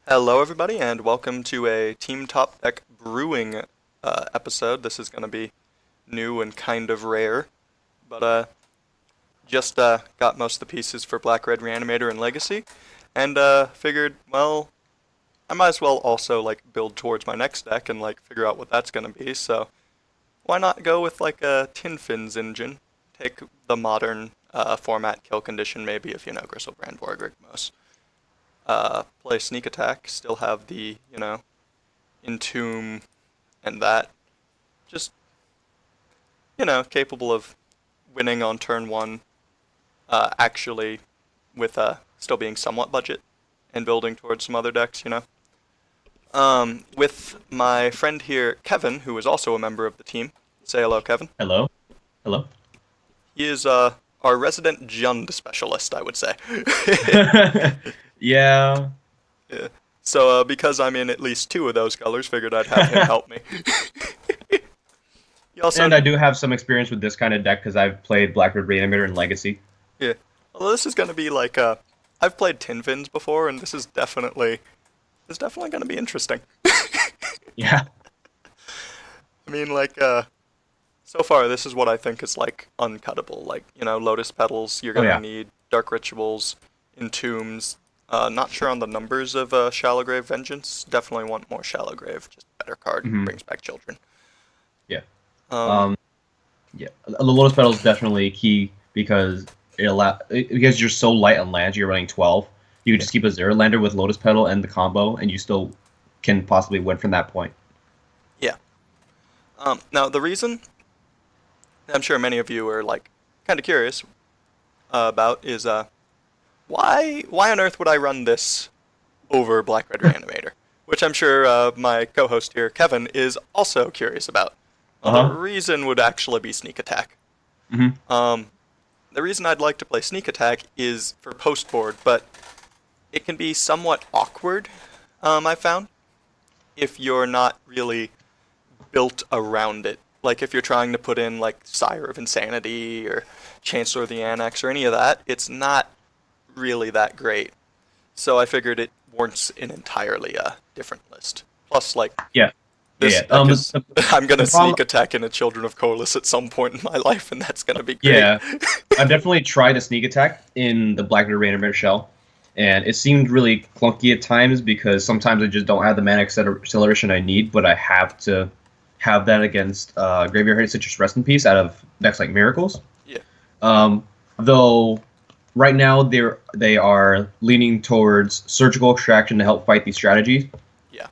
Hello, everybody, and welcome to a Team Top Deck Brewing episode. This is going to be new and kind of rare, but just got most of the pieces for Black Red Reanimator and Legacy, and figured, well, I might as well also like build towards my next deck and like figure out what that's going to be. So why not go with like a Tin Fins engine? Take the modern format kill condition, maybe if you know Gristlebrand, Vorgrig, most. Play sneak attack, still have the, entomb and that. Just, capable of winning on turn one, actually with still being somewhat budget and building towards some other decks. With my friend here, Kevin, who is also a member of the team. Say hello, Kevin. Hello? Hello? He is our resident Jund specialist, I would say. Yeah. Yeah. So, because I'm in at least two of those colors, figured I'd have him help me. He also, And I do have some experience with this kind of deck because I've played Black Red Reanimator and Legacy. yeah. Well, this is gonna be like I've played Tin Fins before, and this is definitely gonna be interesting. Yeah. I mean, like, so far this is what I think is like uncuttable. Like, Lotus Petals. You're Oh gonna yeah. need Dark Rituals, Entombs. Not sure on the numbers of Shallow Grave Vengeance. Definitely want more Shallow Grave. Just better card. hmm Brings back children. Yeah. Um, Um, yeah. The Lotus Petal is definitely key because you're so light on lands, you're running 12. You can yeah. just keep a zero lander with Lotus Petal and the combo, and you still can possibly win from that point. Yeah. Now the reason I'm sure many of you are like kind of curious about is why on earth would I run this over Black Red Reanimator? Which I'm sure my co-host here, Kevin, is also curious about. Well, the Uh-huh. reason would actually be Sneak Attack. hmm Um, the reason I'd like to play Sneak Attack is for post board, but it can be somewhat awkward. I found if you're not really built around it. Like if you're trying to put in like Sire of Insanity or Chancellor of the Annex or any of that, it's not really that great. So I figured it warrants an entirely different list. Plus, like, Yeah. Yeah, this yeah. deck is. I'm The gonna problem. sneak attack into Children of Corliss at some point in my life, and that's gonna be great. Yeah. I've definitely tried the sneak attack in the Black Red Reanimator shell, and it seemed really clunky at times because sometimes I just don't have the mana acceleration I need, but I have to have that against Graveyard Hit Citrus Rest in Peace out of decks like Miracles. Yeah. Though right now they are leaning towards surgical extraction to help fight these strategies, Yeah.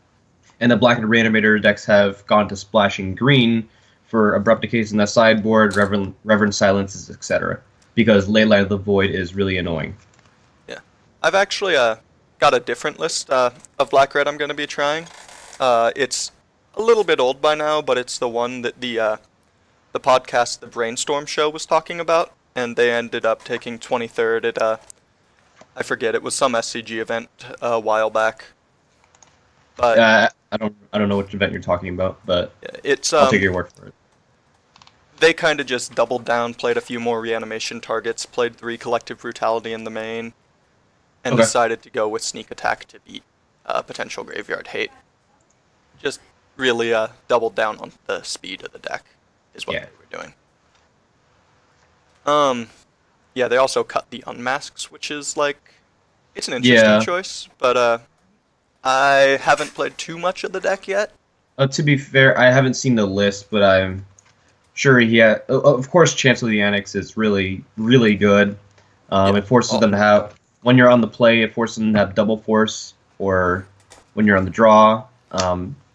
and the Black and Reanimator decks have gone to splashing green for Abrupt Decays in the sideboard, Reverend Silences, etc. Because Leyline of the Void is really annoying. Yeah. I've actually got a different list of black red I'm gonna be trying. It's a little bit old by now, but it's the one that the podcast The Brainstorm Show was talking about, and they ended up taking 23rd at I forget, it was some SCG event a while back. But I don't know which event you're talking about, but yeah, it's I'll take your word for it. they kind of just doubled down, played a few more reanimation targets, played 3 collective brutality in the main, and Okay. decided to go with sneak attack to beat potential graveyard hate. Just really doubled down on the speed of the deck is what Yeah. they were doing. Um, yeah, they also cut the unmasks, which is like it's an interesting Yeah. choice, but I haven't played too much of the deck yet. To be fair, I haven't seen the list, but I'm sure he had. Of course, Chancellor of the Annex is really, really good. Yeah. It forces Oh, them to have when you're on the play. It forces them to have double force, or when you're on the draw,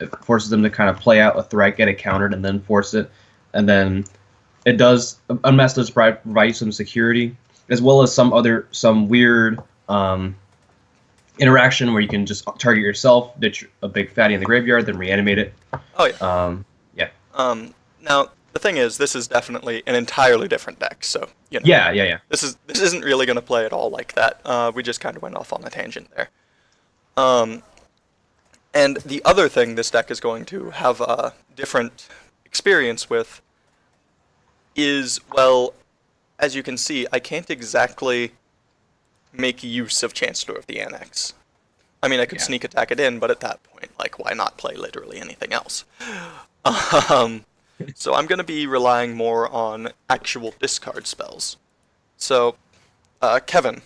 it forces them to kind of play out a threat, get it countered, and then force it. And then it does unmask does provide you some security, as well as some weird interaction where you can just target yourself, ditch a big fatty in the graveyard, then reanimate it. oh yeah. Yeah, Now the thing is, this is definitely an entirely different deck. So yeah, yeah, yeah. this isn't really going to play at all like that. We just kind of went off on a tangent there. Um, and the other thing this deck is going to have a different experience with is, well, as you can see, I can't exactly make use of Chancellor of the Annex. I mean, I could Yeah. sneak attack it in, but at that point, like, why not play literally anything else? Um, so I'm going to be relying more on actual discard spells. So, Kevin,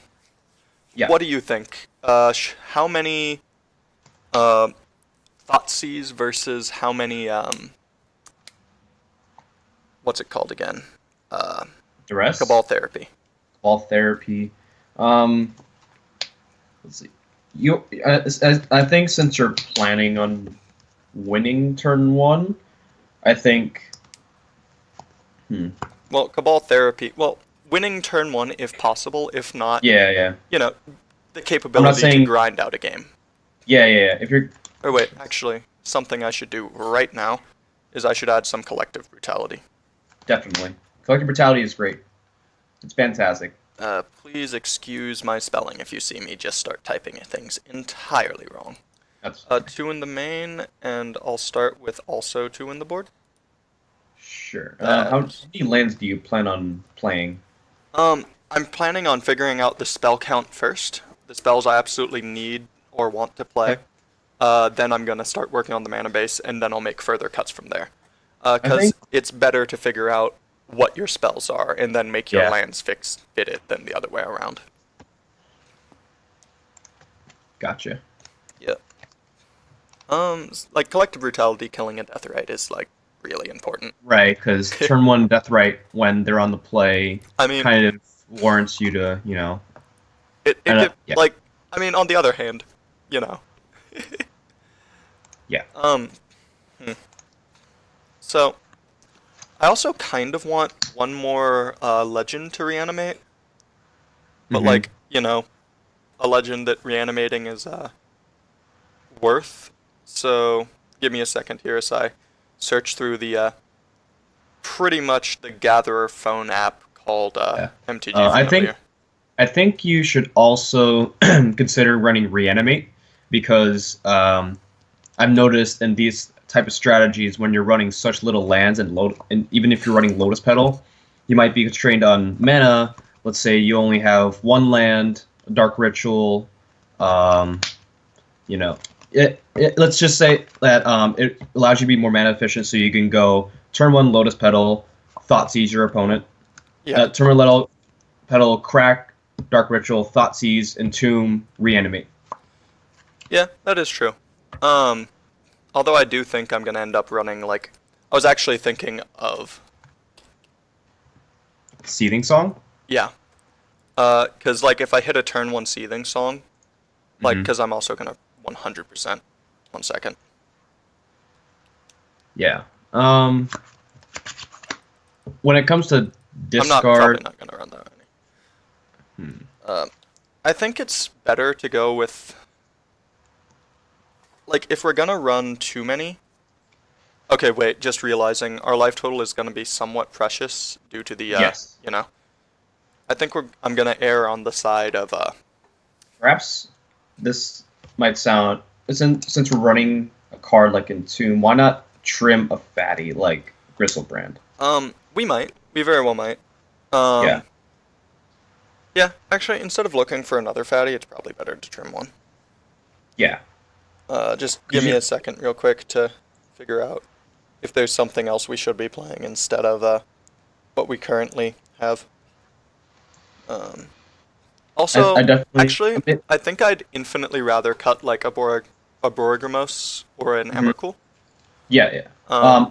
Yeah. what do you think? How many uh, Thoughtseize versus how many, what's it called again? Uh, Cabal Duress, Therapy. ball therapy. Um, let's see. I think since you're planning on winning turn one, I think. Hmm. Well, Cabal Therapy, well, winning turn one if possible, if not, Yeah, yeah. you know, the I'm not capability to saying. grind out a game. Yeah, yeah, yeah. If you're Or wait, actually, something I should do right now is I should add some collective brutality. definitely collective brutality is great. It's fantastic. Please excuse my spelling if you see me just start typing things entirely wrong. That's 2 in the main, and I'll start with also 2 in the board. sure. That How is. many lands do you plan on playing? I'm planning on figuring out the spell count first. The spells I absolutely need or want to play. Okay. Then I'm gonna start working on the mana base, and then I'll make further cuts from there. I Because think. it's better to figure out what your spells are and then make your Yeah. lands fit it than the other way around. Gotcha. Yeah. Like collective brutality, killing a death right is like really important. Right, because turn one Deathright when they're on the play I mean, kind of warrants you to, it and could yeah, like I mean on the other hand, you know. yeah. Um. hmm. So I also kind of want one more legend to reanimate, but Hmm. like a legend that reanimating is worth. So give me a second here as I search through the pretty much the Gatherer phone app called Yeah. MTG I think Familiar. I think you should also consider running Reanimate because I've noticed in these type of strategies when you're running such little lands and even if you're running Lotus Petal, you might be constrained on mana. Let's say you only have one land, a Dark Ritual. Um, you know, let's just say that it allows you to be more mana efficient, so you can go turn one Lotus Petal, Thoughtseize your opponent, Yeah, turn one Little Petal, crack, Dark Ritual, Thoughtseize, Entomb, Reanimate. yeah, that is true. Um, Although I do think I'm gonna end up running like I was actually thinking of Seething Song. yeah, cause like if I hit a turn one seething song, like Hmm. cause I'm also gonna 100%. 1 second. Yeah. When it comes to I'm not probably discard, not gonna run that many. hmm, I think it's better to go with like if we're gonna run too many. Okay, wait, just realizing our life total is gonna be somewhat precious due to the yes. you know. I think I'm gonna err on the side of Perhaps this might sound since we're running a card like Entomb, why not trim a fatty like Gristlebrand? we very well might. Yeah. Um, yeah, actually, instead of looking for another fatty, it's probably better to trim one. Yeah. Just give Because me you a second, real quick, to figure out if there's something else we should be playing instead of what we currently have. Um, I Also, definitely. actually, I mean, I think I'd infinitely rather cut like a Borogramos or an mhm. Emrakul. Yeah, yeah.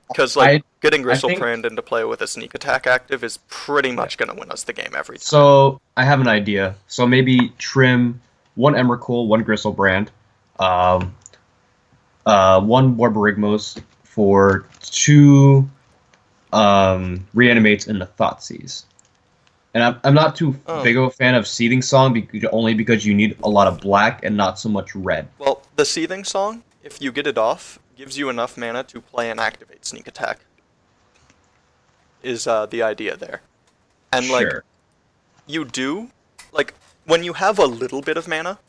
Because like I getting I think Gristlebrand into play with a sneak attack active is pretty yeah. much gonna win us the game every time. So I have an idea. So maybe trim one Emrakul, one Gristlebrand, um, one Borborygmos for two reanimates in the Thoughtseize. And I'm not too Oh, big of a fan of Seething Song only because you need a lot of black and not so much red. well, the Seething Song, if you get it off, gives you enough mana to play and activate sneak attack. Is the idea there? And like Sure. you do, like when you have a little bit of mana,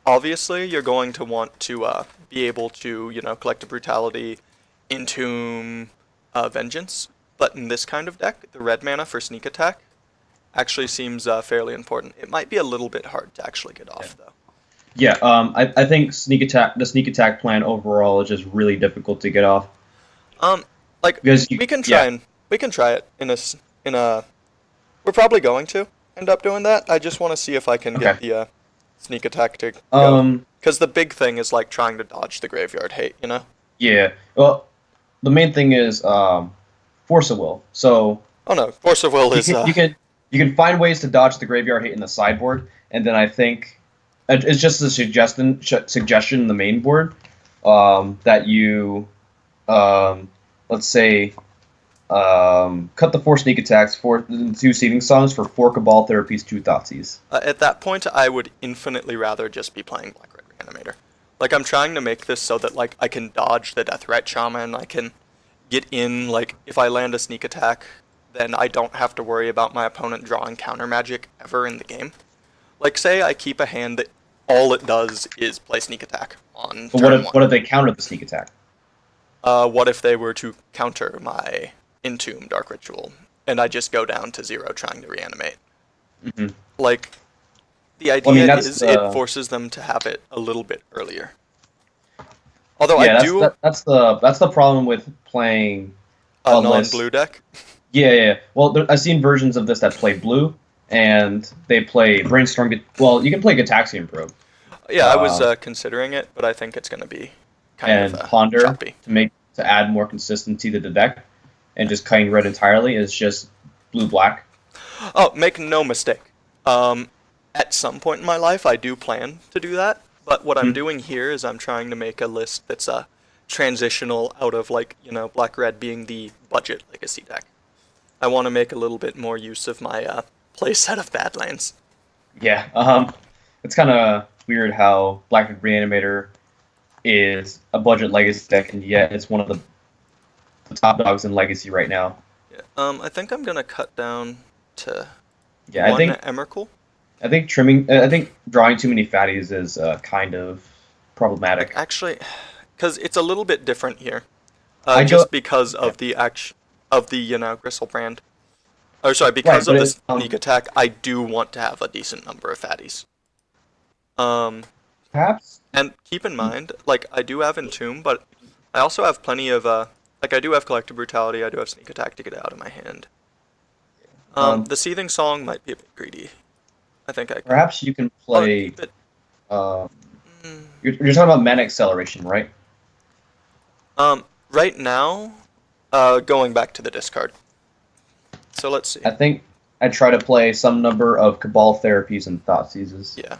obviously you're going to want to be able to collect a brutality, entomb, vengeance. But in this kind of deck, the red mana for sneak attack actually seems fairly important. It might be a little bit hard to actually get Yeah. off though. Yeah, I think the sneak attack plan overall is just really difficult to get off Um, like because we can try yeah, and we can try it in a. We're probably going to end up doing that. I just want to see if I can get okay. the sneak attack to go. Um, Because the big thing is like trying to dodge the graveyard hate, you know? yeah. Well, the main thing is force of will. So Oh no, Force of Will you is can you can you can find ways to dodge the graveyard hit in the sideboard, and then I think it's just a suggestion in the main board that you let's say cut the 4 sneak attacks for the 2 seething songs for 4 cabal therapies, 2 thoughtseize. at that point I would infinitely rather just be playing Black Red Reanimator. Like I'm trying to make this so that like I can dodge the Deathrat Shaman, I can get in like if I land a sneak attack, then I don't have to worry about my opponent drawing counter magic ever in the game. Like say I keep a hand that all it does is play sneak attack on But turn what one. if they counter the sneak attack? What if they were to counter my Entomb Dark Ritual and I just go down to 0 trying to reanimate? Hmm. Like the Well, I mean idea is it forces them to have it a little bit earlier. Although I do that's the problem with playing a a list. non-blue deck. Yeah, yeah. Well, I've seen versions of this that play blue, and they play brainstorm. Well, you can play Gataxian Probe Yeah, I was uh, considering it, but I think it's going to be kind of and Ponder choppy. to add more consistency to the deck, and just cutting red entirely is just blue black. Oh, make no mistake. At some point in my life, I do plan to do that. But what I'm Mhm. doing here is I'm trying to make a list that's transitional out of like black red being the budget legacy deck. I want to make a little bit more use of my play set of Badlands. Yeah, it's kind of weird how Black Reanimator is a budget legacy deck, and yet it's one of the top dogs in legacy right now. Yeah. I think I'm gonna cut down to Yeah, one Emrakul. I think drawing too many fatties is kind of Like problematic. actually, because it's a little bit different here. I go Just because Yeah, of the Gristlebrand. Or sorry, right, because but of the sneak attack, I do want to have a decent number of fatties. Um, perhaps. and keep in mind, like I do have Entomb, but I also have plenty of like I do have Collective Brutality, I do have Sneak Attack to get it out of my hand. Um, The Seething Song might be a bit greedy. I think I could. Perhaps you can I'll play. keep it. Uh, mm, you're talking about mana acceleration, right? Right now, going back to the discard. So let's see. I think I try to play some number of Cabal therapies and Thought Seizes. Yeah.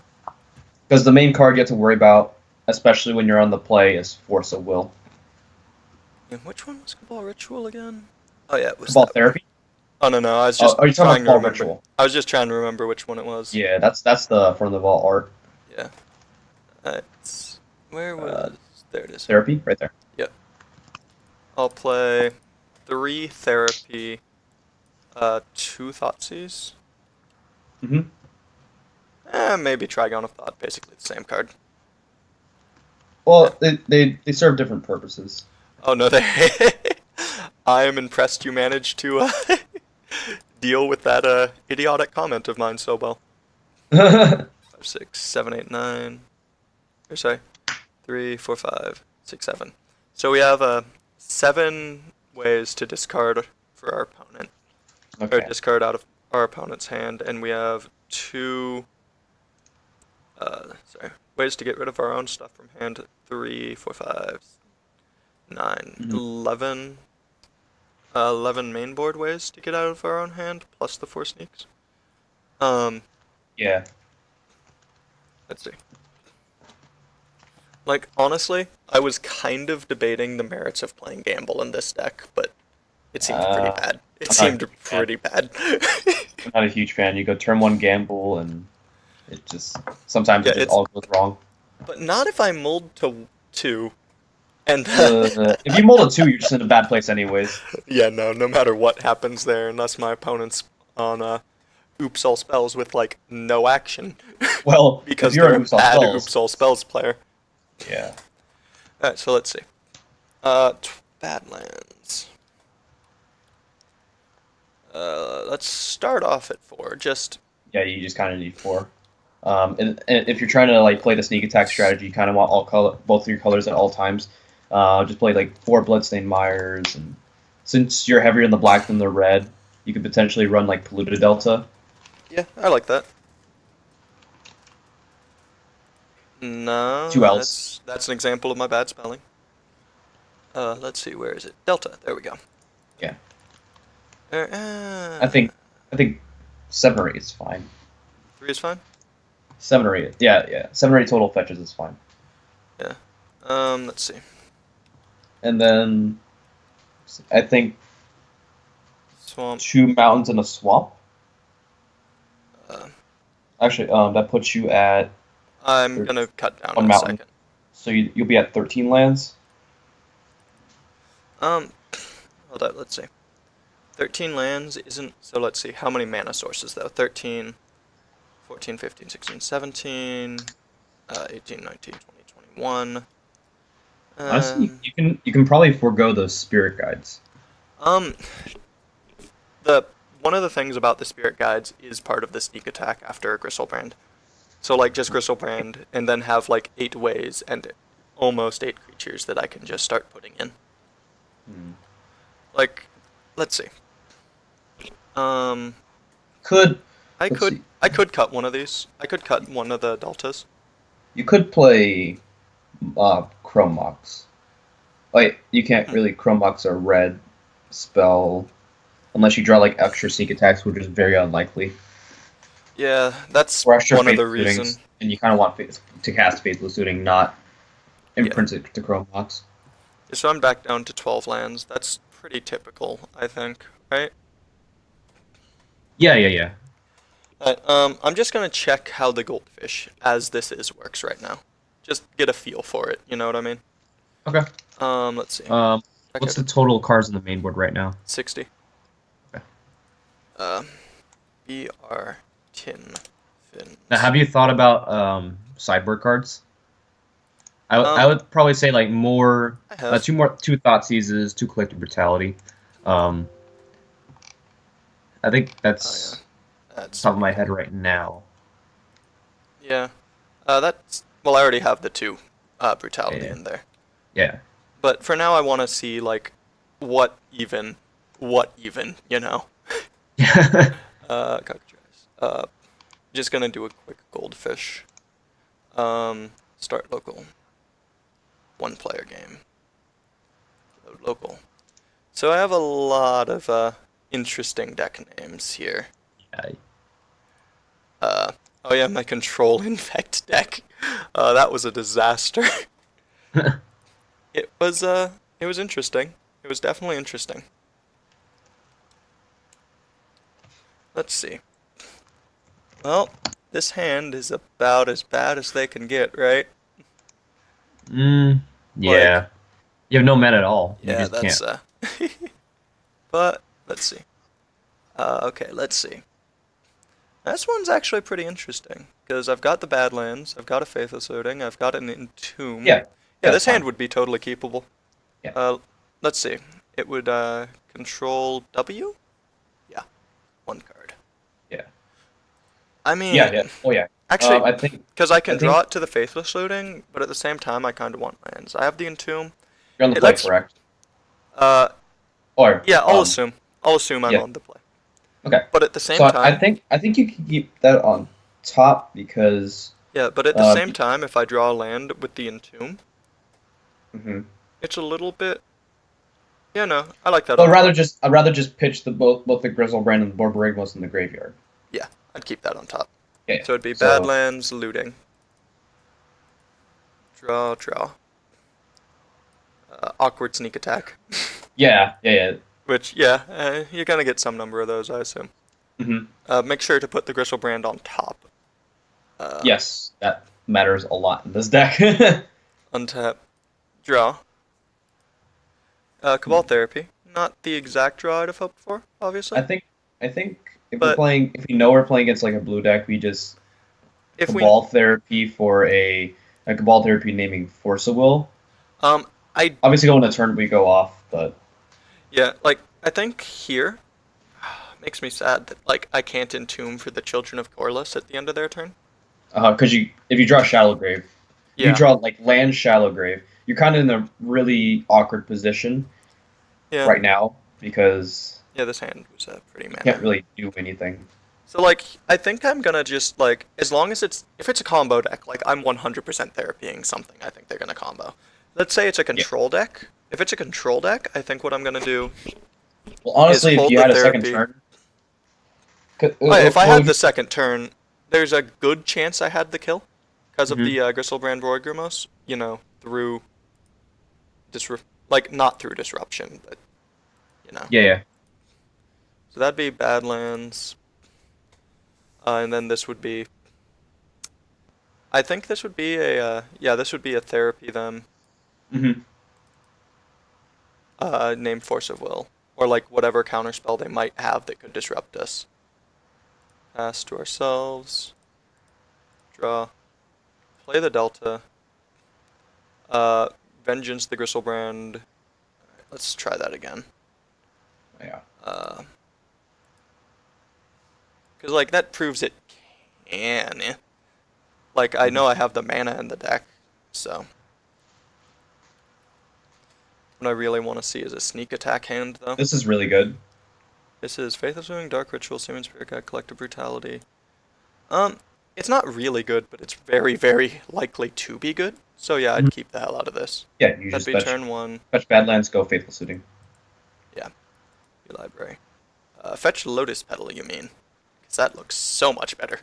Because the main card you have to worry about, especially when you're on the play, is Force of Will. And which one was Cabal Ritual again? Oh yeah, it was Cabal that one. therapy? Oh no, I was Oh, just are you talking about trying to Cabal remember. Ritual? I was just trying to remember which one it was. Yeah, that's the front of the vault art. Yeah. It's where Uh, was there it is. Therapy, right there. Yep. I'll play 3 therapy, 2 Thoughtseize. Mm-hmm. Maybe Trigon of Thought, basically the same card. Well, they serve different purposes. Oh no, they. I am impressed you managed to deal with that idiotic comment of mine so well. 5, 6, 7, 8, 9. Or sorry, 3, 4, 5, 6, 7. So we have 7 ways to discard for our opponent, or Okay. discard out of our opponent's hand, and we have 2. Sorry, ways to get rid of our own stuff from hand. 3, 4, 5, 9, Mhm. 11. 11 main board ways to get out of our own hand, plus the 4 sneaks. Yeah. Let's see. Like, honestly, I was kind of debating the merits of playing Gamble in this deck, but it seemed pretty bad. It I'm not a seemed huge fan. pretty bad. I'm not a huge fan. You go turn 1 gamble, and it just sometimes Yeah, it just it's all goes wrong. but not if I mold to 2. And If you mold a 2, you're just in a bad place anyways. yeah, no matter what happens there, unless my opponent's on oops all spells with like no action, Well, if because you're they're an a Usopp bad Spells, oops all spells player. yeah. Alright, so let's see. Badlands. Let's start off at 4. Just Yeah, you just kind of need 4. And if you're trying to like play the sneak attack strategy, you kind of want both of your colors at all times. Just play like 4 Bloodstained Mires, and since you're heavier in the black than the red, you could potentially run like Polluted Delta. Yeah, I like that. No, 2 else. that's an example of my bad spelling. Let's see, where is it? Delta. There we go. Yeah, Uh, I think I think 7 or 8 is fine. 3 is fine. 7 or 8, yeah. 7 or 8 total fetches is fine. Yeah. Let's see. And then I think Swamp. 2 mountains and a swamp. Uh, Actually, that puts you at I'm gonna cut down 1 in a mountain, second. so you'll be at 13 lands. Um, hold up. Let's see. 13 lands isn't. So let's see. How many mana sources though? 13, 14, 15, 16, 17, 18, 19, 20, 21. Honestly, you can probably forego those spirit guides. Um, the one of the things about the spirit guides is part of the sneak attack after Gristlebrand. So like just Gristlebrand and then have like 8 ways and almost 8 creatures that I can just start putting in. Hmm. Like, let's see. Um, Could I let's could see. I could cut one of these. I could cut one of the deltas. You could play Chrome Mox. Like you can't Hmm. really Chrome Mox a red spell unless you draw like extra sneak attacks, which is very unlikely. Yeah, that's Or extra one of the faithless reason. suitings, and you kind of want to cast faithless suiting, not Yeah. imprint it to Chrome Mox. So I'm back down to 12 lands. That's pretty typical, I think, right? Yeah. I'm just gonna check how the goldfish, as this is, works right now. Just get a feel for it. You know what I mean? Okay. Let's see. Um, Check what's out the total cards on the main board right now? 60. Okay. BR tin fins. Now, have you thought about sideboard cards? I would probably say like more I have. two thought seizes, 2 collective brutality. Um, I think Oh that's yeah, that's top of my head right now. yeah. That's well. I already have the 2 brutality Yeah, in there. yeah. But for now, I want to see like what even, you know. Cockatrice. Just gonna do a quick goldfish. Start local. 1 player game. Load local. So I have a lot of interesting deck names here. Oh yeah, my control infect deck. That was a disaster. It was interesting. It was definitely interesting. Let's see. Well, this hand is about as bad as they can get, right? Mm, Like, yeah. You have no mana at all. You yeah, just that's can't. But let's see. Okay, let's see. This one's actually pretty interesting because I've got the Badlands, I've got a Faithless Looting, I've got an Entomb. Yeah, Yeah, that's this hand fine. would be totally keepable. Yeah. Let's see. It would control W? Yeah, 1 card. Yeah. I mean, Yeah. Oh yeah. actually, I think because I I can think draw it to the Faithless Looting, but at the same time, I kind of want lands. I have the Entomb. you're on the It play, lets, correct? uh, Or yeah, I'll assume I'm yeah. on the play. Okay. But at the So same time, I think you can keep that on top because yeah, but at the um. same time, if I draw a land with the Entomb, Mhm. it's a little bit, yeah, no, I like that But on top. I'd rather just pitch the both the Grizzlebrand and the Borborygmos in the graveyard. Yeah, I'd keep that on top. Yeah. So it'd be So Badlands, looting, draw, awkward sneak attack. yeah. Which, yeah, you're gonna get some number of those, I assume. Hmm. Make sure to put the Gristlebrand on top. Yes, that matters a lot in this deck. Untap, draw. Cabal Therapy. Not the exact draw I'd have hoped for, obviously. I think But if we know we're playing against like a blue deck, we just if we, Cabal Therapy for a Cabal Therapy naming Force of Will. I, Obviously, going to turn we go off, but yeah, like, I think here, makes me sad that, like, I can't entomb for the Children of Corliss at the end of their turn. Because if you draw Shallow Grave, if you Yeah, draw like land Shallow Grave, you're kind of in a really awkward position yeah, right now because yeah. This hand was pretty you can't mana. really do anything. So like, I think I'm gonna just like, as long as if it's a combo deck, like I'm 100% therapying something. I think they're gonna combo. Let's say it's a Yeah. control deck. If it's a control deck, I think what I'm gonna do Well, is honestly, if hold you the had a second therapy. turn, If I well, had the second turn, there's a good chance I had the kill because of mhm. the Gristlebrand Vorgrimos. You know, through like not through disruption, but you know. Yeah, yeah. So that'd be Badlands, and then this would be. I think this would be a yeah, this would be a therapy then, Hmm. named Force of Will, or like whatever counterspell they might have that could disrupt us. Pass to ourselves. Draw. Play the Delta. Uh, Vengeance the Gristlebrand. Alright, let's try that again. Yeah. Because like that proves it can. Like I Mhm. know I have the mana in the deck, so what I really want to see is a sneak attack hand though. This is really good. This is Faithless Wing, Dark Ritual, Summon Spirit Guide, Collective Brutality. Um, it's not really good, but it's very, very likely to be good. So yeah, Mhm. I'd keep the hell out of this. Yeah, you That'd just be turn one. fetch Badlands, go Faithful Suiting. Yeah, your library. Fetch Lotus Petal, you mean? Because that looks so much better.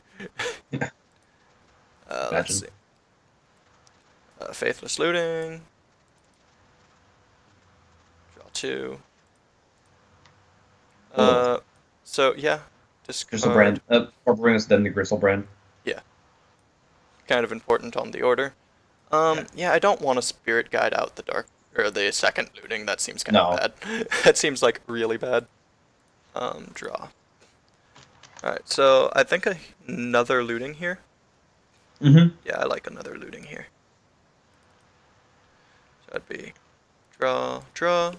Let's Imagine. see. Faithless Looting. Draw two. Cool. Uh, so yeah, discard. Gristlebrand. Or bring us then the Gristlebrand. Yeah, kind of important on the order. Yeah. Yeah, I don't want to spirit guide out the dark or the second looting. That seems kind of No. bad. That seems like really bad. Draw. All right, so I think another looting here. Hmm. Yeah, I like another looting here. So that'd be draw, draw.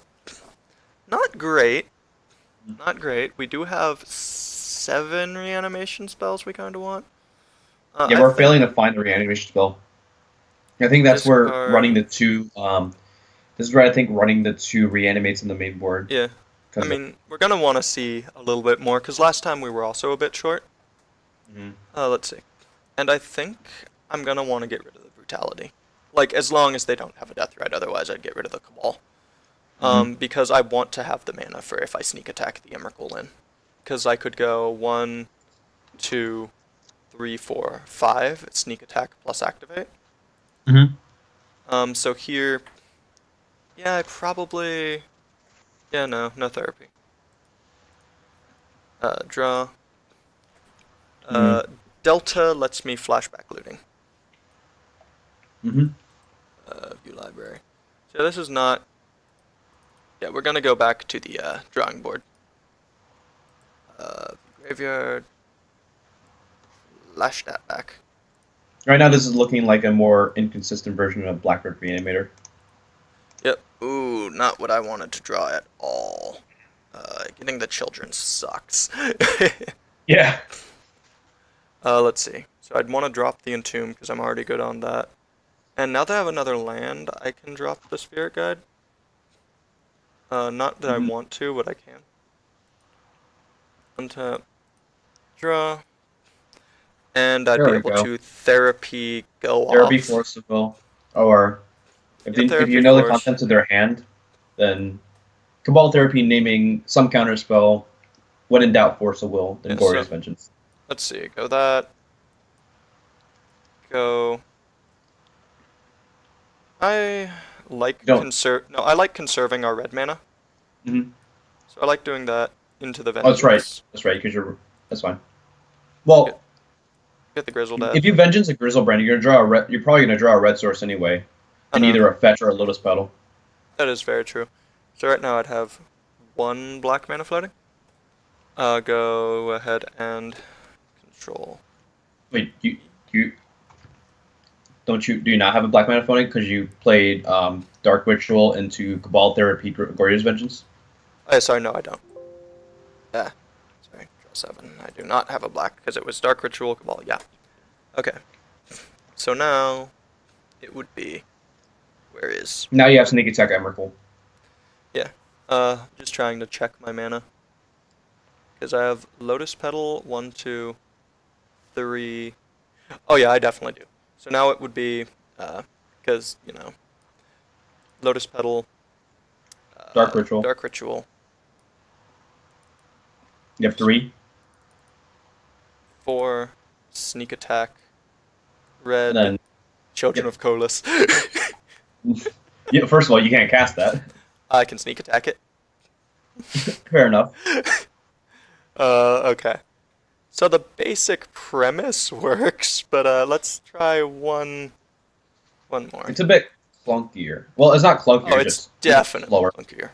Not great. Not great. We do have 7 reanimation spells we kind of want. Yeah, I we're failing think to find the reanimation spell. I think that's where running discard. the two. This is where I think running the two reanimates in the main board. Yeah, I Because. mean, we're gonna want to see a little bit more because last time we were also a bit short. Mhm. Let's see. And I think I'm gonna want to get rid of the brutality. Like, as long as they don't have a death ride, otherwise I'd get rid of the cabal. Mhm. Because I want to have the mana for if I sneak attack the Emrakul in. Because I could go 1, 2, 3, 4, 5, sneak attack plus activate. Mhm. So here, yeah, I probably, yeah, no therapy. Draw. Mhm. Uh, Delta lets me flashback looting. Mhm. View library. So this is not. Yeah, we're gonna go back to the drawing board. Graveyard. Lash that back. Right now, this is looking like a more inconsistent version of Blackbird Reanimator. Yep. Ooh, not what I wanted to draw at all. Getting the children sucks. Yeah. Let's see. So I'd want to drop the Entomb because I'm already good on that. And now that I have another land, I can drop the Spirit Guide. Not that I Mhm. want to, but I can. Untap, draw, and I'd There be we able go. to therapy go Therapy off. Force of Will, or Yeah, if you therapy know the force. contents of their hand, then Cabal Therapy naming some counterspell. When in doubt, Force of Will, then Yeah, so Glorious Vengeance. let's see. Go that. Go. I like You don't. conserve. No, I like conserving our red mana. Mhm. So I like doing that into the Oh, that's right. vengeance. That's right. Because you're. That's fine. Get Well, get the grizzle dad. if you Vengeance a Grizzlebrand, you're gonna draw a red. You're probably gonna draw a red source anyway, I in know. either a fetch or a Lotus Petal. That is very true. So right now I'd have 1 black mana floating. Go ahead and control. Wait, you don't you do you not have a black mana phonic because you played Dark Ritual into Cabal Therapy Glorious Vengeance? Oh, sorry, no, I don't. Sorry, draw 7. I do not have a black because it was Dark Ritual Cabal. Yeah. Okay. So now it would be, where is, Now you have sneak attack Emrakul. yeah, just trying to check my mana. Because I have Lotus Petal, 1, 2, 3. Oh yeah, I definitely do. So now it would be, because, Lotus Petal, Dark Ritual. Dark Ritual, You have 3. 4, Sneak Attack, And Red, then, Children yep. of Kolis. Yeah, first of all, you can't cast that. I can Sneak Attack it. Fair enough. Okay. So the basic premise works, but let's try one more. It's a bit clunkier. Well, it's not clunkier, Oh, it's it's just definitely slower. clunkier.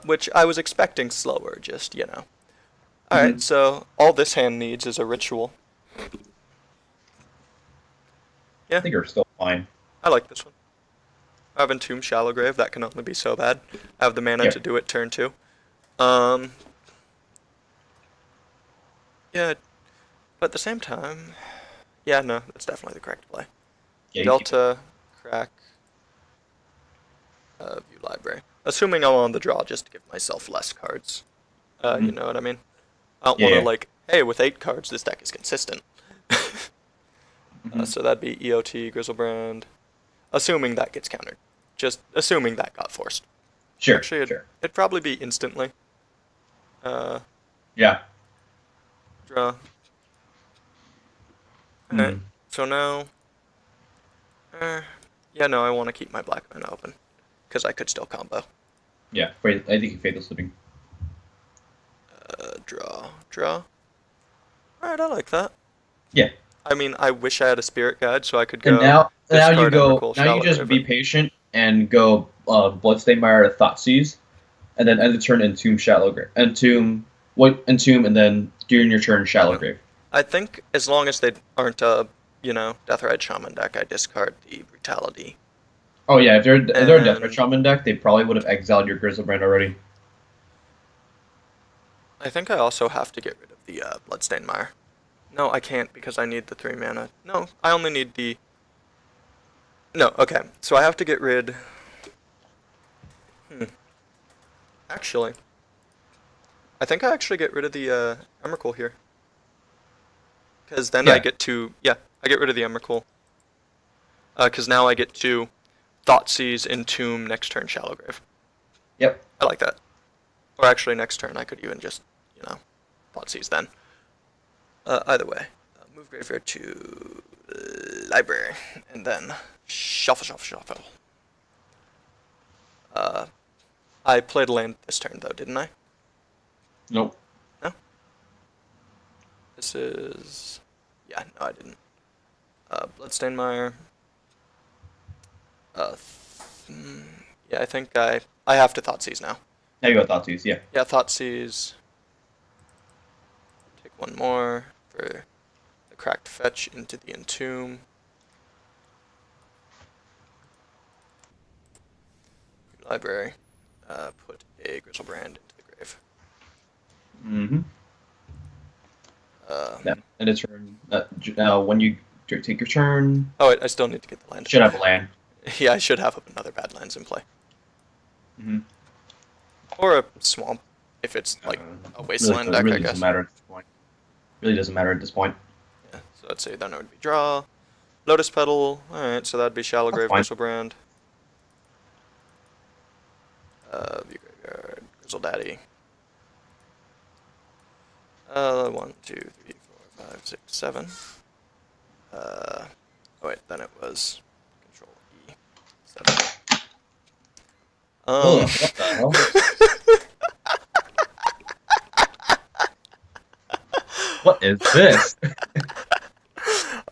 Which I was expecting slower, just, Alright, so all this hand needs is a ritual. I Yeah, think you're still fine. I like this one. I have Entomb Shallow Grave, that can only be so bad. I have the mana Yeah. to do it turn 2. Um, yeah, but at the same time, yeah, no, that's definitely the correct play. Yeah, you keep it. Delta, crack, view library. Assuming I'm on the draw just to give myself less cards. You Mhm. know what I mean? I don't Yeah, want to, yeah. like, hey, with 8 cards, this deck is consistent. Mhm. So that'd be EOT, Grizzlebrand. Assuming that gets countered. Just assuming that got forced. Sure, Actually, sure. it'd probably be instantly. Uh, Yeah. Draw. Alright, Mm. so now. Yeah, no, I want to keep my black mana open. Because I could still combo. Yeah, I think you Fatal Slipping. Draw. Alright, I like that. Yeah. I mean, I wish I had a Spirit Guide so I could And go now you discard go. Emrakul, Now you Shallow just be Grave. patient and go Bloodstained Mire to Thoughtseize, and then end the turn Entomb Shallow Grave. Entomb, and then during your turn Shallow Grave. I think as long as they aren't a, Deathrite Shaman deck, I discard the Brutality. Oh yeah, if they're a Death Red And Shaman deck, they probably would have exiled your Grizzlebrand already. I think I also have to get rid of the Bloodstained Mire. No, I can't because I need the 3 mana. No, I only need the... No, okay. So I have to get rid... Actually, I think I actually get rid of the Emrakul here. Because then I Yeah. get to... Yeah, I get rid of the Emrakul. Because now I get to Thoughtseize, Entomb, next turn Shallow Grave. Yep. I like that. Or actually, next turn I could even just, Thoughtseize then. Either way, move Graveyard to Library, and then shuffle. I played land this turn though, didn't I? Nope. No? This is... Yeah, no I didn't. Bloodstained Mire. Yeah, I think I have to Thoughtseize now. Now you go Thoughtseize. Yeah. Yeah, Thoughtseize. Take one more for the cracked fetch into the Entomb. Library. Put a Grizzlebrand into the grave. Mm-hmm. Uh, Yeah. And it's turn. When you take your turn, oh, wait, I still need to get the land. should have a land. Yeah, I should have another Badlands in play. Mm-hmm. Or a swamp, if it's like a wasteland deck, really I guess. doesn't matter at this point. Really doesn't matter at this point. Yeah, so let's say then it would be draw. Lotus Petal, alright, so that'd be Shallow Grave, fine. Grizzlebrand. View Graveyard, Grizzle Daddy. 1, 2, 3, 4, 5, 6, 7. Oh wait, then it was Control E. 7. Ugh, what the hell? What is this?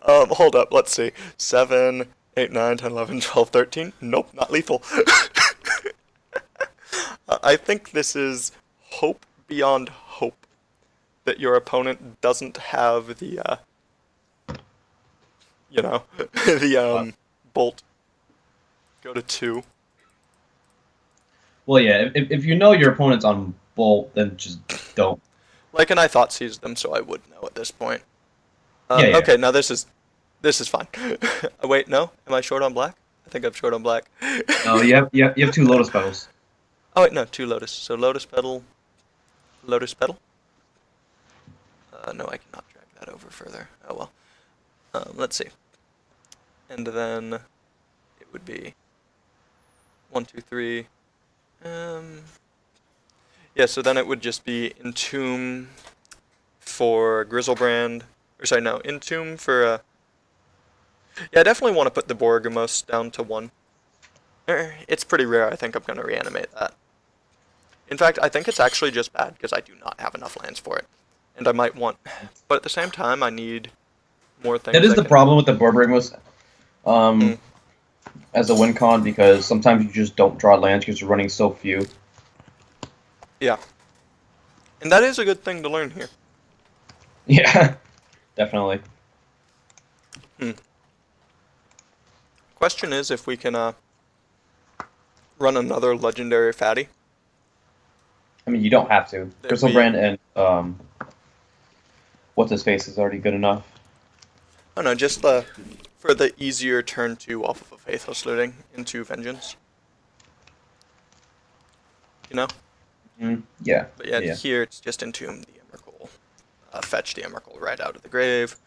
Hold up, let's see. 7, 8, 9, 10, 11, 12, 13. Nope, not lethal. I think this is hope beyond hope that your opponent doesn't have the, the, bolt. Go to 2. Well, yeah. If you know your opponent's on bolt, then just don't. Like, and I thought seized them, so I would know at this point. Yeah. Okay, now this is This is fine. Wait, no? Am I short on black? I think I'm short on black. No, you have two Lotus Petals. Oh wait, no, two lotus. So lotus petal, lotus petal. No, I cannot drag that over further. Oh well. Let's see. And then it would be 1, 2, 3. Yeah. So then it would just be Entomb for Grizzlebrand. Or sorry, no, Entomb for. Yeah, I definitely want to put the Borgamos down to 1. It's pretty rare. I think I'm gonna reanimate that. In fact, I think it's actually just bad because I do not have enough lands for it. And I might want, but at the same time, I need more things. That is I the can- problem with the Borborygmos, Mm. as a win con, because sometimes you just don't draw lands because you're running so few. Yeah. And that is a good thing to learn here. Yeah, definitely. Question is if we can run another legendary fatty. I mean, you don't have to. That Grizzlebrand and what's his face is already good enough. Oh no, just for the easier turn 2 off of a Faithless Looting into Vengeance. You know? Yeah. But yeah, here it's just Entomb the Emrakul. Fetch the Emrakul right out of the grave.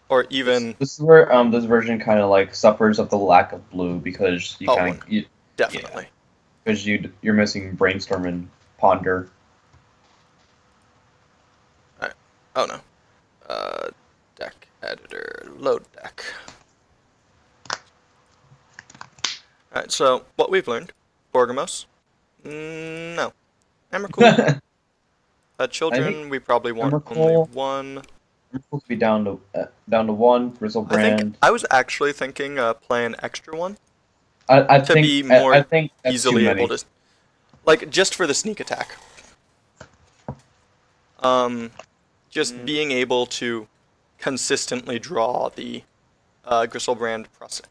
Or even... This is where this version kind of like suffers of the lack of blue because you kind of Definitely. because you're missing Brainstorm and Ponder. Alright. Oh no. Deck editor, load deck. Alright, so what we've learned. Borgamos. No. Emrakul. Children, we probably want only Emrakul. 1. We're supposed to be down to 1. Grizzlebrand. I was actually thinking play an extra one I to think be more I think that's easily too many. able to, like, just for the sneak attack. Just being able to consistently draw the Grizzlebrand plus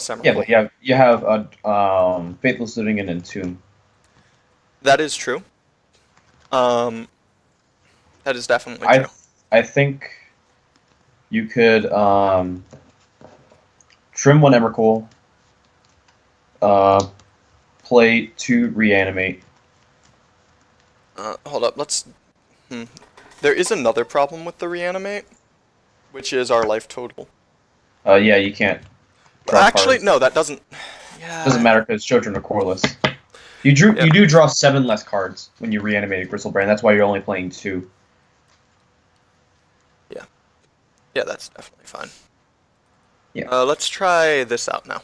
Emrakul. Yeah, but you have Faithless Looting and Entomb. That is true. That is definitely true. I think you could trim 1 Emrakul, play 2 Reanimate. Hold up, let's... There is another problem with the Reanimate, which is our life total. Yeah, you can't. Actually, no, that doesn't... Yeah. Doesn't matter because children are coreless. You do draw 7 less cards when you reanimate a Grizzlebrand. That's why you're only playing 2. Yeah, that's definitely fine. Yeah. Let's try this out now.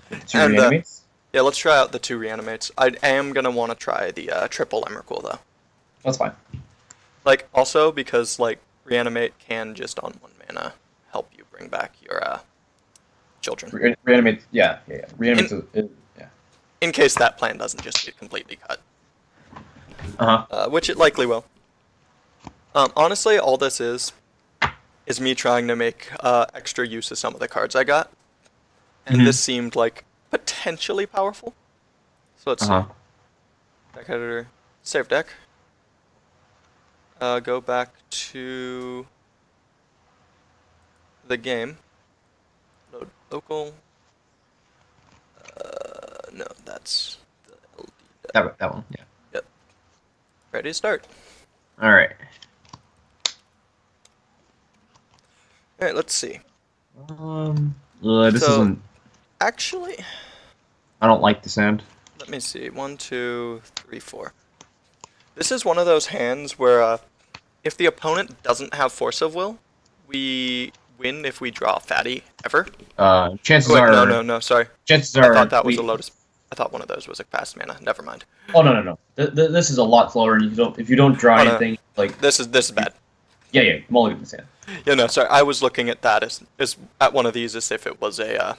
2 And, reanimates. Yeah, let's try out the 2 reanimates. I am gonna want to try the triple Emrakul though. That's fine. Like, also because like reanimate can just on 1 mana help you bring back your children. Reanimate. Yeah. Reanimate. Yeah. In case that plan doesn't just get completely cut. Which it likely will. Honestly, all this is me trying to make extra use of some of the cards I got. And this seemed like potentially powerful. So let's see. Deck editor. Save deck. Go back to the game. Load local. No, that's the LD deck. That one. Yeah. Yep. Ready to start. All right. Alright, let's see. This isn't. Actually, I don't like the sound. let me see. 1, 2, 3, 4. This is one of those hands where if the opponent doesn't have Force of Will, we win if we draw Fatty ever. Chances Wait, are. no, sorry. Chances are. I thought that was a Lotus. I thought one of those was a fast mana. Never mind. Oh no. This is a lot slower. If you don't draw anything like. This is bad. Yeah. Mulligan the sand. Yeah, no, sorry. I was looking at that as at one of these as if it was a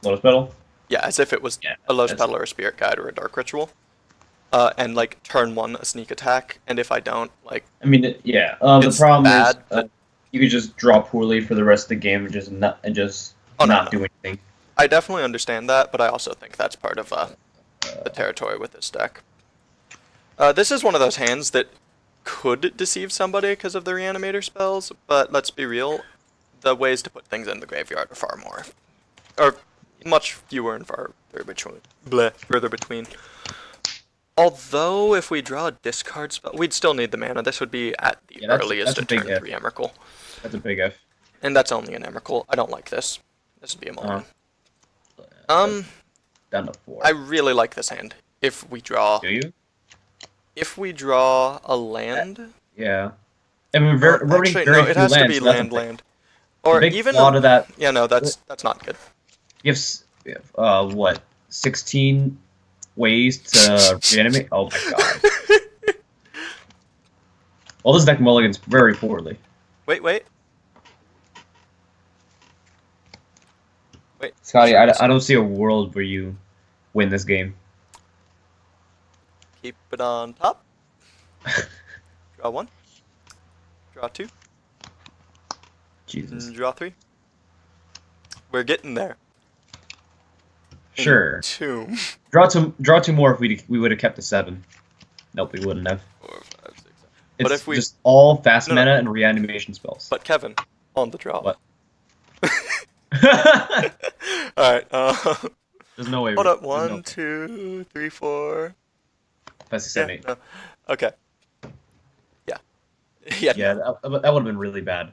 Lotus Petal. yeah, as if it was a Lotus Petal or a Spirit Guide or a Dark Ritual. And like turn 1 a sneak attack, and if I don't, like, I mean, yeah. The it's problem bad, is but you could just draw poorly for the rest of the game and just not do anything. I definitely understand that, but I also think that's part of the territory with this deck. This is one of those hands that could deceive somebody because of the reanimator spells, but let's be real, the ways to put things in the graveyard are far more, or much fewer and further between. Further between. Although, if we draw a discard spell, we'd still need the mana. This would be at the Yeah, earliest that's a a big turn if. 3 Emrakul. That's a big if. And that's only an Emrakul. I don't like this. This would be a mulligan. Down to 4. I really like this hand. If we draw... Do you? If we draw a land... Yeah. I mean, very actually, very no, it has to lands, be so that's a land. The Or big even... flaw to that Yeah, no, that's not good. gives, what, 16 ways to reanimate? Oh my god. Well, this deck mulligans very poorly. Wait. Scotty, I don't see a world where you win this game. Keep it on top. Draw 1. Draw 2. Jesus. Draw 3. We're getting there. Sure. Tomb. Draw two more if we would have kept the 7. Nope, we wouldn't have. 4, 5, 6, 7. It's But if we... just all fast No. mana and reanimation spells. But Kevin, on the draw. What? Alright, There's no way. hold up. there's 1, no- 2, 3, 4. 5, 6, Yeah, 7, 8. no. Okay. Yeah. Yeah. Yeah, that would have been really bad.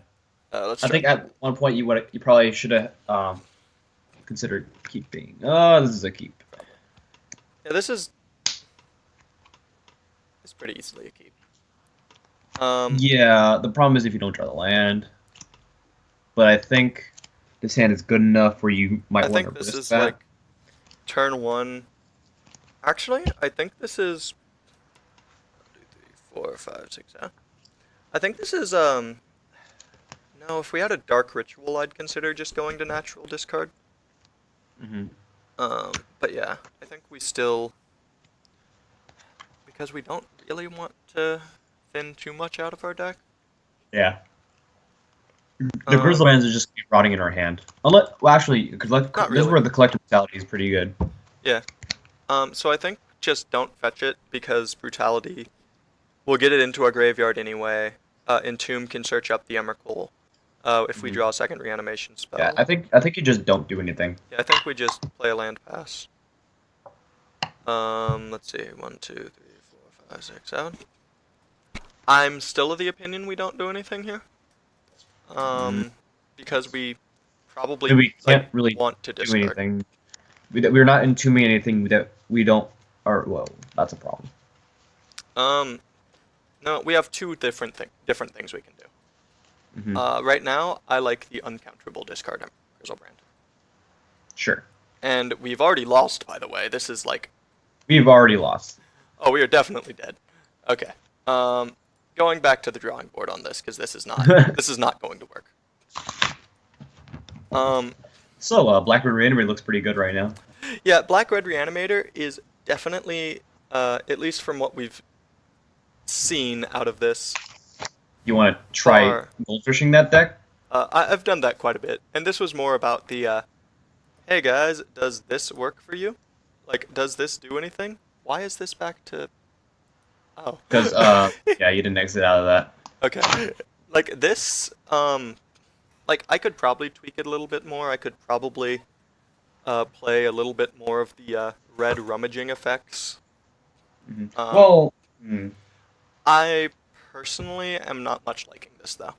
Let's I try. think at one point you probably should have considered keeping. Oh, this is a keep. Yeah, this is... It's pretty easily a keep. Yeah, the problem is if you don't draw the land. But I think this hand is good enough where you might I want think to this risk is that. like turn 1. Actually, I think this is 1, 2, 3, 4, 5, 6. I think this is no, if we had a dark ritual, I'd consider just going to natural discard. Mhm. But yeah, I think we still, because we don't really want to thin too much out of our deck. Yeah. The Grizzle Lands are just keep rotting in our hand. Well, actually, because Not this is really. where the collective mentality is pretty good. Yeah. So I think just don't fetch it because Brutality will get it into our graveyard anyway. Entomb can search up the Emrakul if we Mhm. draw a second reanimation spell. Yeah, I think you just don't do anything. Yeah, I think we just play a land pass. Let's see. 1, 2, 3, 4, 5, 6, 7. I'm still of the opinion we don't do anything here. Because we probably We can't really want to do discard. anything. We're not in too many anything that we don't. Or well, that's a problem. No, we have two different things we can do. Mhm. Right now, I like the uncounterable discard Grizzlebrand. Sure. And we've already lost, by the way. This is like... We've already lost. Oh, we are definitely dead. Okay. Going back to the drawing board on this, because this is not this is not going to work. So, Blackbird Reanimator looks pretty good right now. Yeah, Black-Red Reanimator is definitely, at least from what we've seen out of this... You want to try Or- goldfishing that deck? I've done that quite a bit, and this was more about the, hey guys, does this work for you? Like, does this do anything? Why is this back to... Oh. Because, yeah, you didn't exit out of that. Okay. Like, this, like, I could probably tweak it a little bit more. I could probably, play a little bit more of the, red rummaging effects. Mhm. Um, Well, I personally am not much liking this, though.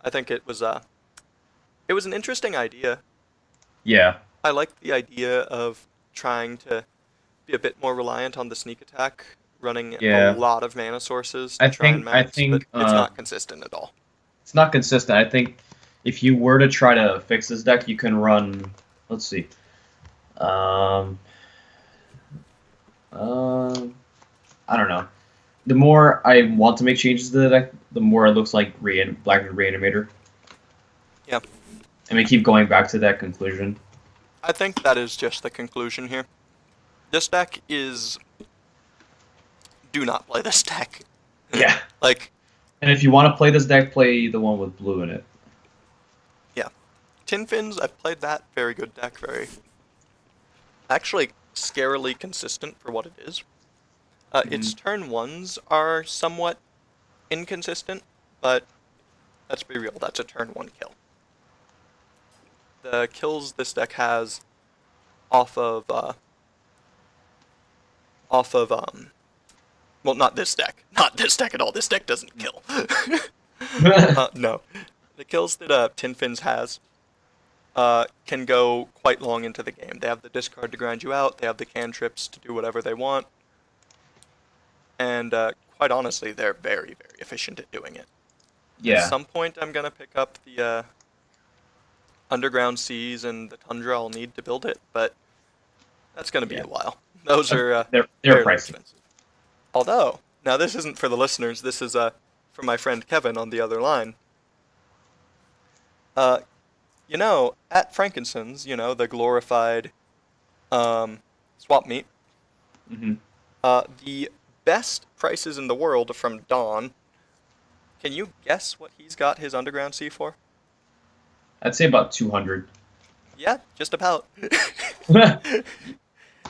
I think it was an interesting idea. yeah. I like the idea of trying to be a bit more reliant on the sneak attack, running Yeah. a lot of mana sources to I try and think- max, but it's uh, not consistent at all. It's not consistent. I think if you were to try to fix this deck, you can run. Let's see. I don't know. The more I want to make changes to the deck, the more it looks like Blackbird Reanimator. Yeah. And we keep going back to that conclusion. I think that is just the conclusion here. This deck is... Do not play this deck. Yeah. Like, And if you want to play this deck, play the one with blue in it. Tin Fins, I've played that. Very good deck. Very... Actually, scarily consistent for what it is. Its turn 1s are somewhat inconsistent, but let's be real, that's a turn 1 kill. The kills this deck has off of, well, not this deck. Not this deck at all. This deck doesn't kill. No. The kills that Tin Fins has can go quite long into the game. They have the discard to grind you out, they have the cantrips to do whatever they want, and quite honestly, they're very, very efficient at doing it. Yeah. At some point, I'm going to pick up the Underground Seas and the Tundra I'll need to build it, but that's going to be a while. Those are they're fairly pricey. expensive. Although, now this isn't for the listeners, this is for my friend Kevin on the other line. You know, at Frankincense, you know, the glorified swap meet, Hmm. the best prices in the world from Dawn. Can you guess what he's got his Underground Sea for? I'd say about 200. Yeah, just about.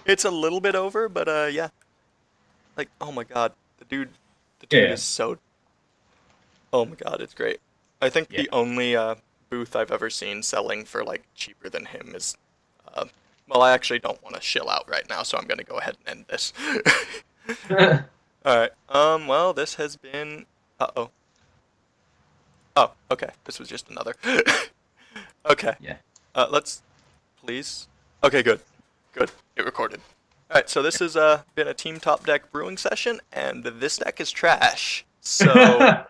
It's a little bit over, but yeah. Like, oh my god, the dude Yeah. is so. Oh my god, it's great. I think Yeah. the only booth I've ever seen selling for like cheaper than him is. Well, I actually don't want to shill out right now, so I'm gonna go ahead and end this. All right. Well, this has been. Uh-oh. Oh, okay. This was just another. Okay. Yeah. Let's. Please. Okay, good. Good. It recorded. All right. So this has been a Team Top Deck brewing session, and this deck is trash. So